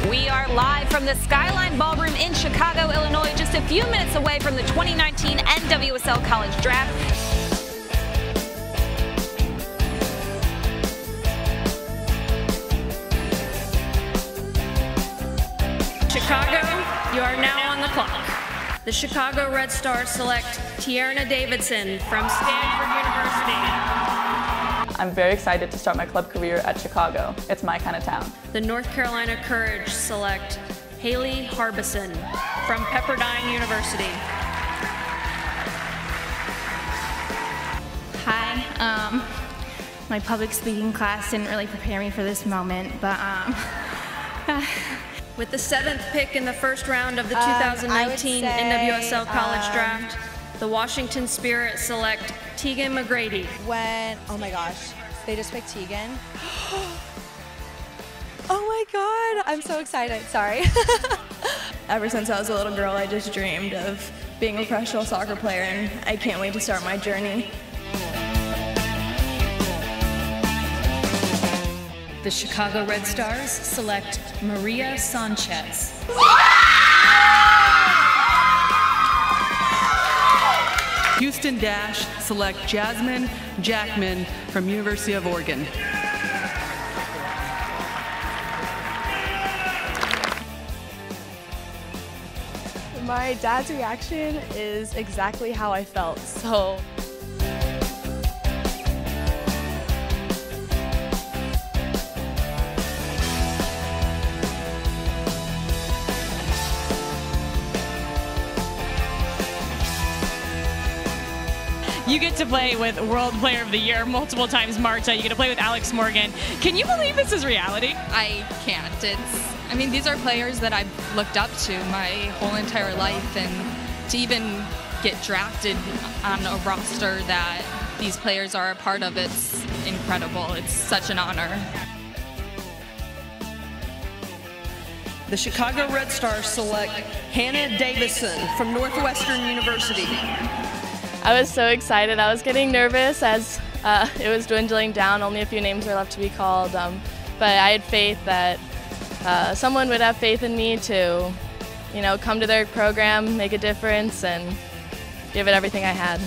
We are live from the Skyline Ballroom in Chicago, Illinois, just a few minutes away from the 2019 NWSL College Draft. Chicago, you are now on the clock. The Chicago Red Stars select Tierna Davidson from Stanford University. I'm very excited to start my club career at Chicago. It's my kind of town. The North Carolina Courage select Haley Harbison from Pepperdine University. Hi, my public speaking class didn't really prepare me for this moment, but With the 7th pick in the first round of the 2019 NWSL College Draft, the Washington Spirit select Tegan McGrady. Oh my gosh, they just picked Tegan. Oh my God, I'm so excited, sorry. Ever since I was a little girl, I just dreamed of being a professional soccer player, and I can't wait to start my journey. The Chicago Red Stars select Maria Sanchez. Houston Dash select Jasmine Jackman from University of Oregon. My dad's reaction is exactly how I felt, so. You get to play with World Player of the Year multiple times, Marta. You get to play with Alex Morgan. Can you believe this is reality? I can't. I mean, these are players that I've looked up to my whole entire life, and to even get drafted on a roster that these players are a part of, it's incredible. It's such an honor. The Chicago Red Stars select Hannah Davison from Northwestern University. I was so excited. I was getting nervous as it was dwindling down. Only a few names were left to be called. But I had faith that someone would have faith in me to, come to their program, make a difference, and give it everything I had.